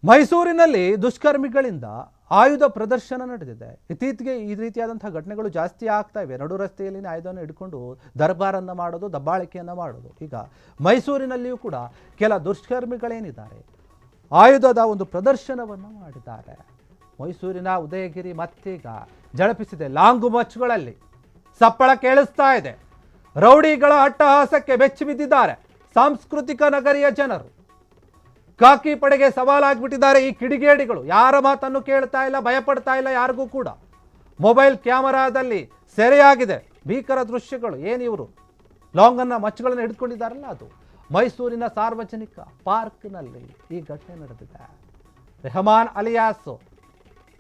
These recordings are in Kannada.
ಮೈಸೂರಿನಲ್ಲಿ ದುಷ್ಕರ್ಮಿಗಳಿಂದ ಆಯುಧ ಪ್ರದರ್ಶನ ನಡೆದಿದೆ. ಇತ್ತೀಚೆಗೆ ಈ ರೀತಿಯಾದಂತಹ ಘಟನೆಗಳು ಜಾಸ್ತಿ ಆಗ್ತಾ ಇವೆ. ನಡು ರಸ್ತೆಯಲ್ಲಿ ಆಯುಧವನ್ನು ಹಿಡ್ಕೊಂಡು ದರ್ಬಾರನ್ನು ಮಾಡೋದು, ದಬ್ಬಾಳಿಕೆಯನ್ನು ಮಾಡೋದು. ಈಗ ಮೈಸೂರಿನಲ್ಲಿಯೂ ಕೂಡ ಕೆಲ ದುಷ್ಕರ್ಮಿಗಳೇನಿದ್ದಾರೆ ಆಯುಧದ ಒಂದು ಪ್ರದರ್ಶನವನ್ನು ಮಾಡಿದ್ದಾರೆ. ಮೈಸೂರಿನ ಉದಯಗಿರಿ ಮತ್ತೀಗ ಝಳಪಿಸಿದೆ. ಲಾಂಗು ಮಚ್ಚುಗಳಲ್ಲಿ ಸಪ್ಪಳ ಕೇಳಿಸ್ತಾ ಇದೆ. ರೌಡಿಗಳ ಅಟ್ಟಹಾಸಕ್ಕೆ ಬೆಚ್ಚಿ ಬಿದ್ದಿದ್ದಾರೆ ಸಾಂಸ್ಕೃತಿಕ ನಗರಿಯ ಜನರು. ಕಾಕಿ ಪಡೆಗೆ ಸವಾಲಾಗ್ಬಿಟ್ಟಿದ್ದಾರೆ ಈ ಕಿಡಿಗೇಡಿಗಳು. ಯಾರ ಮಾತನ್ನು ಕೇಳ್ತಾ ಇಲ್ಲ, ಭಯಪಡ್ತಾ ಇಲ್ಲ ಯಾರಿಗೂ ಕೂಡ. ಮೊಬೈಲ್ ಕ್ಯಾಮರಾದಲ್ಲಿ ಸೆರೆಯಾಗಿದೆ ಭೀಕರ ದೃಶ್ಯಗಳು. ಏನಿವರು ಲಾಂಗನ್ನ ಮಚ್ಚುಗಳನ್ನು ಹಿಡ್ಕೊಂಡಿದ್ದಾರಲ್ಲ, ಅದು ಮೈಸೂರಿನ ಸಾರ್ವಜನಿಕ ಪಾರ್ಕ್ನಲ್ಲಿ ಈ ಘಟನೆ ನಡೆದಿದೆ. ರೆಹಮಾನ್ ಅಲಿಯಾಸ್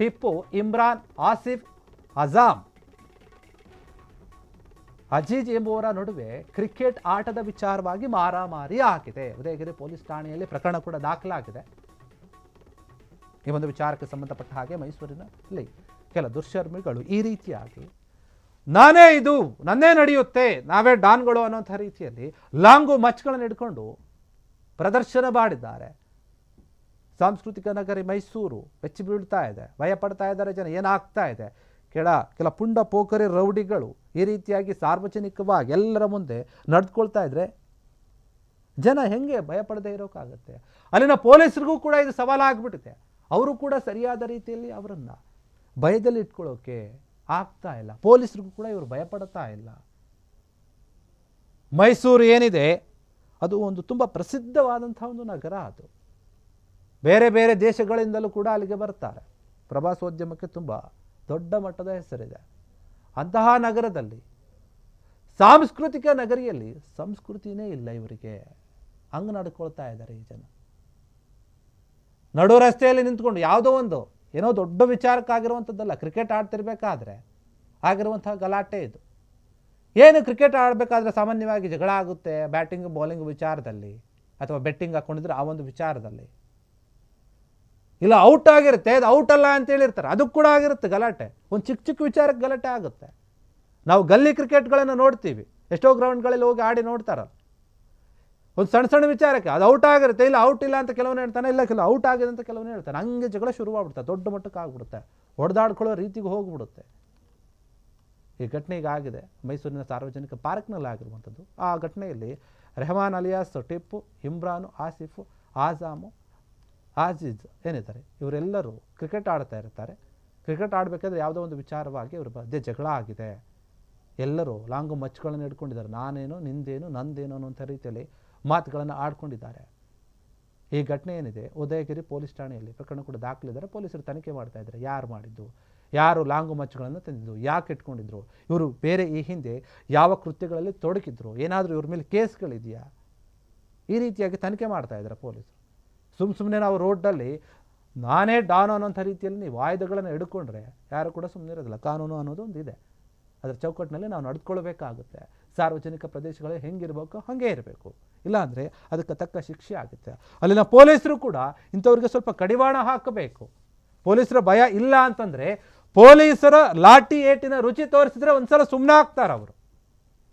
ಟಿಪ್ಪು, ಇಮ್ರಾನ್, ಆಸಿಫ್, ಅಜಾಮ್, ಅಜೀಜ್ ಎಂಬುವರ ನಡುವೆ ಕ್ರಿಕೆಟ್ ಆಟದ ವಿಚಾರವಾಗಿ ಮಾರಾಮಾರಿ ಆಗಿದೆ. ಉದಯಗಿರಿ ಪೊಲೀಸ್ ಠಾಣೆಯಲ್ಲಿ ಪ್ರಕರಣ ಕೂಡ ದಾಖಲಾಗಿದೆ. ಈ ಒಂದು ವಿಚಾರಕ್ಕೆ ಸಂಬಂಧಪಟ್ಟ ಹಾಗೆ ಮೈಸೂರಿನಲ್ಲಿ ಕೆಲ ದುಷ್ಕರ್ಮಿಗಳು ಈ ರೀತಿಯಾಗಿ ನನ್ನೇ ನಡೆಯುತ್ತೆ, ನಾವೇ ಡಾನ್ಗಳು ಅನ್ನೋಂಥ ರೀತಿಯಲ್ಲಿ ಲಾಂಗು ಮಚ್ಗಳನ್ನು ಹಿಡ್ಕೊಂಡು ಪ್ರದರ್ಶನ ಮಾಡಿದ್ದಾರೆ. ಸಾಂಸ್ಕೃತಿಕ ನಗರಿ ಮೈಸೂರು ಬೆಚ್ಚಿ ಬೀಳ್ತಾ ಇದೆ, ಭಯ ಪಡ್ತಾ ಇದ್ದಾರೆ ಜನ. ಏನಾಗ್ತಾ ಇದೆ? ಕೆಲ ಪುಂಡ ಪೋಖರಿ ರೌಡಿಗಳು ಈ ರೀತಿಯಾಗಿ ಸಾರ್ವಜನಿಕವಾಗಿ ಎಲ್ಲರ ಮುಂದೆ ನಡೆದುಕೊಳ್ತಾ ಇದ್ರೆ ಜನ ಹೆಂಗೆ ಭಯಪಡದೇ ಇರೋಕ್ಕಾಗತ್ತೆ? ಅಲ್ಲಿನ ಪೊಲೀಸರಿಗೂ ಕೂಡ ಇದು ಸವಾಲಾಗ್ಬಿಟ್ಟಿದೆ. ಅವರು ಕೂಡ ಸರಿಯಾದ ರೀತಿಯಲ್ಲಿ ಅವರನ್ನ ಭಯದಲ್ಲಿ ಇಟ್ಕೊಳ್ಳೋಕೆ ಆಗ್ತಾ ಇಲ್ಲ. ಪೊಲೀಸರಿಗೂ ಕೂಡ ಇವರು ಭಯಪಡ್ತಾ ಇಲ್ಲ. ಮೈಸೂರು ಏನಿದೆ ಅದು ಒಂದು ತುಂಬ ಪ್ರಸಿದ್ಧವಾದಂಥ ಒಂದು ನಗರ. ಅದು ಬೇರೆ ಬೇರೆ ದೇಶಗಳಿಂದಲೂ ಕೂಡ ಅಲ್ಲಿಗೆ ಬರ್ತಾರೆ. ಪ್ರವಾಸೋದ್ಯಮಕ್ಕೆ ತುಂಬ ದೊಡ್ಡ ಮಟ್ಟದ ಹೆಸರಿದೆ. ಅಂತಹ ನಗರದಲ್ಲಿ, ಸಾಂಸ್ಕೃತಿಕ ನಗರಿಯಲ್ಲಿ ಸಂಸ್ಕೃತಿನೇ ಇಲ್ಲ ಇವರಿಗೆ. ಹಂಗೆ ನಡ್ಕೊಳ್ತಾ ಇದ್ದಾರೆ ಈ ಜನ. ನಡು ರಸ್ತೆಯಲ್ಲಿ ನಿಂತ್ಕೊಂಡು ಯಾವುದೋ ಒಂದು ಏನೋ ದೊಡ್ಡ ವಿಚಾರಕ್ಕಾಗಿರುವಂಥದ್ದಲ್ಲ, ಕ್ರಿಕೆಟ್ ಆಡ್ತಿರ್ಬೇಕಾದ್ರೆ ಆಗಿರುವಂತಹ ಗಲಾಟೆ ಇದು. ಏನು ಕ್ರಿಕೆಟ್ ಆಡಬೇಕಾದ್ರೆ ಸಾಮಾನ್ಯವಾಗಿ ಜಗಳ ಆಗುತ್ತೆ ಬ್ಯಾಟಿಂಗ್ ಬೌಲಿಂಗ್ ವಿಚಾರದಲ್ಲಿ, ಅಥವಾ ಬೆಟ್ಟಿಂಗ್ ಹಾಕೊಂಡಿದ್ರೆ ಆ ಒಂದು ವಿಚಾರದಲ್ಲಿ. ಇಲ್ಲ ಔಟ್ ಆಗಿರುತ್ತೆ, ಅದು ಔಟ್ ಅಲ್ಲ ಅಂತ ಹೇಳಿರ್ತಾರೆ, ಅದಕ್ಕೆ ಕೂಡ ಆಗಿರುತ್ತೆ ಗಲಾಟೆ. ಒಂದು ಚಿಕ್ಕ ಚಿಕ್ಕ ವಿಚಾರಕ್ಕೆ ಗಲಾಟೆ ಆಗುತ್ತೆ. ನಾವು ಗಲ್ಲಿ ಕ್ರಿಕೆಟ್ಗಳನ್ನು ನೋಡ್ತೀವಿ, ಎಷ್ಟೋ ಗ್ರೌಂಡ್ಗಳಲ್ಲಿ ಹೋಗಿ ಆಡಿ ನೋಡ್ತಾರಲ್ಲ. ಒಂದು ಸಣ್ಣ ಸಣ್ಣ ವಿಚಾರಕ್ಕೆ ಅದು ಔಟ್ ಆಗಿರುತ್ತೆ, ಇಲ್ಲ ಔಟ್ ಇಲ್ಲ ಅಂತ ಕೆಲವನು ಹೇಳ್ತಾನೆ, ಇಲ್ಲ ಕೆಲವು ಔಟ್ ಆಗಿದೆ ಅಂತ ಕೆಲವನು ಹೇಳ್ತಾನೆ. ಹಂಗೆ ಜಗಳ ಶುರುವಾಗ್ಬಿಡುತ್ತೆ, ದೊಡ್ಡ ಮಟ್ಟಕ್ಕೆ ಆಗ್ಬಿಡುತ್ತೆ, ಹೊಡೆದಾಡ್ಕೊಳ್ಳೋ ರೀತಿಗೆ ಹೋಗ್ಬಿಡುತ್ತೆ. ಈ ಘಟನೆ ಈಗ ಆಗಿದೆ ಮೈಸೂರಿನ ಸಾರ್ವಜನಿಕ ಪಾರ್ಕ್ನಲ್ಲಿ ಆಗಿರುವಂಥದ್ದು. ಆ ಘಟನೆಯಲ್ಲಿ ರೆಹಮಾನ್ ಅಲಿಯಾಸ್ ಟಿಪ್ಪು, ಇಮ್ರಾನು, ಆಸಿಫು, ಆಜಾಮು, ಆಜೀಜ್ ಏನಿದ್ದಾರೆ ಇವರೆಲ್ಲರೂ ಕ್ರಿಕೆಟ್ ಆಡ್ತಾ ಇರ್ತಾರೆ. ಕ್ರಿಕೆಟ್ ಆಡಬೇಕಾದ್ರೆ ಯಾವುದೋ ಒಂದು ವಿಚಾರವಾಗಿ ಇವ್ರ ಮಧ್ಯೆ ಜಗಳ ಆಗಿದೆ. ಎಲ್ಲರೂ ಲಾಂಗು ಮಚ್ಚುಗಳನ್ನು ಹಿಡ್ಕೊಂಡಿದ್ದಾರೆ. ನಾನೇನು, ನಿಂದೇನು, ನಂದೇನು ಅನ್ನೋಂಥ ರೀತಿಯಲ್ಲಿ ಮಾತುಗಳನ್ನು ಆಡ್ಕೊಂಡಿದ್ದಾರೆ. ಈ ಘಟನೆ ಏನಿದೆ ಉದಯಗಿರಿ ಪೊಲೀಸ್ ಠಾಣೆಯಲ್ಲಿ ಪ್ರಕರಣ ಕೂಡ ದಾಖಲಿದ್ದಾರೆ. ಪೊಲೀಸರು ತನಿಖೆ ಮಾಡ್ತಾ ಇದ್ದಾರೆ. ಯಾರು ಮಾಡಿದ್ದು, ಯಾರು ಲಾಂಗು ಮಚ್ಚುಗಳನ್ನು ತಂದಿದ್ದು, ಯಾಕೆ ಇಟ್ಕೊಂಡಿದ್ರು, ಇವರು ಬೇರೆ ಈ ಹಿಂದೆ ಯಾವ ಕೃತ್ಯಗಳಲ್ಲಿ ತೊಡಗಿದ್ರು, ಏನಾದರೂ ಇವ್ರ ಮೇಲೆ ಕೇಸ್ಗಳಿದೆಯಾ, ಈ ರೀತಿಯಾಗಿ ತನಿಖೆ ಮಾಡ್ತಾ ಇದ್ದಾರೆ ಪೊಲೀಸರು. ಸುಮ್ಮನೆ ನಾವು ರೋಡ್ನಲ್ಲಿ ನಾನೇ ಡಾನ್ ಅನ್ನೋಂಥ ರೀತಿಯಲ್ಲಿ ನೀವು ಆಯುಧಗಳನ್ನು ಹಿಡ್ಕೊಂಡ್ರೆ ಯಾರು ಕೂಡ ಸುಮ್ಮನೆ ಇರೋದಿಲ್ಲ. ಕಾನೂನು ಅನ್ನೋದು ಒಂದು ಇದೆ, ಅದರ ಚೌಕಟ್ಟಿನಲ್ಲಿ ನಾವು ನಡೆದುಕೊಳ್ಬೇಕಾಗುತ್ತೆ. ಸಾರ್ವಜನಿಕ ಪ್ರದೇಶಗಳು ಹೆಂಗಿರಬೇಕು ಹಾಗೇ ಇರಬೇಕು, ಇಲ್ಲಾಂದರೆ ಅದಕ್ಕೆ ತಕ್ಕ ಶಿಕ್ಷೆ ಆಗುತ್ತೆ. ಅಲ್ಲಿನ ಪೊಲೀಸರು ಕೂಡ ಇಂಥವ್ರಿಗೆ ಸ್ವಲ್ಪ ಕಡಿವಾಣ ಹಾಕಬೇಕು. ಪೊಲೀಸರ ಭಯ ಇಲ್ಲ ಅಂತಂದರೆ, ಪೊಲೀಸರ ಲಾಠಿ ಏಟಿನ ರುಚಿ ತೋರಿಸಿದ್ರೆ ಒಂದ್ಸಲ ಸುಮ್ಮನೆ ಆಗ್ತಾರೆ ಅವರು.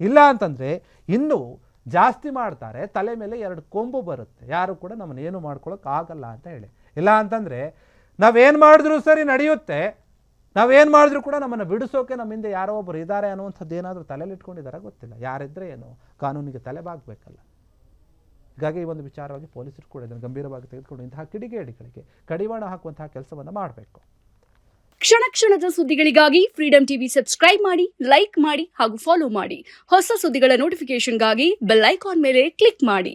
ಇಲ್ಲ ಅಂತಂದರೆ ಇನ್ನೂ ಜಾಸ್ತಿ ಮಾಡ್ತಾರೆ. ತಲೆ ಮೇಲೆ 2 ಕೊಂಬು ಬರುತ್ತೆ. ಯಾರು ಕೂಡ ನಮ್ಮನ್ನು ಏನು ಮಾಡ್ಕೊಳಕ್ಕೆ ಆಗಲ್ಲ ಅಂತ ಹೇಳಿ. ಇಲ್ಲ ಅಂತಂದರೆ ನಾವೇನು ಮಾಡಿದ್ರೂ ಸರಿ ನಡೆಯುತ್ತೆ, ನಾವೇನು ಮಾಡಿದ್ರೂ ಕೂಡ ನಮ್ಮನ್ನು ಬಿಡಿಸೋಕೆ ನಮ್ಮಿಂದ ಯಾರೋ ಒಬ್ಬರು ಇದ್ದಾರೆ ಅನ್ನುವಂಥದ್ದು ಏನಾದರೂ ತಲೆಯಲ್ಲಿ ಇಟ್ಕೊಂಡಿದ್ದಾರೆ ಗೊತ್ತಿಲ್ಲ. ಯಾರಿದ್ರೆ ಏನು, ಕಾನೂನಿಗೆ ತಲೆಬಾಗಬೇಕಲ್ಲ. ಹೀಗಾಗಿ ಈ ಒಂದು ವಿಚಾರವಾಗಿ ಪೊಲೀಸರು ಕೂಡ ಇದನ್ನು ಗಂಭೀರವಾಗಿ ತೆಗೆದುಕೊಂಡು ಇಂತಹ ಕಿಡಿಗೇಡಿಗಳಿಗೆ ಕಡಿವಾಣ ಹಾಕುವಂತಹ ಕೆಲಸವನ್ನು ಮಾಡಬೇಕು. ಕ್ಷಣ ಕ್ಷಣದ ಸುದ್ದಿಗಳಿಗಾಗಿ ಫ್ರೀಡಂ ಟಿವಿ ಸಬ್ಸ್ಕ್ರೈಬ್ ಮಾಡಿ, ಲೈಕ್ ಮಾಡಿ ಹಾಗೂ ಫಾಲೋ ಮಾಡಿ. ಹೊಸ ಸುದ್ದಿಗಳ ನೋಟಿಫಿಕೇಶನ್ಗಾಗಿ ಬೆಲ್ ಐಕಾನ್ ಮೇಲೆ ಕ್ಲಿಕ್ ಮಾಡಿ.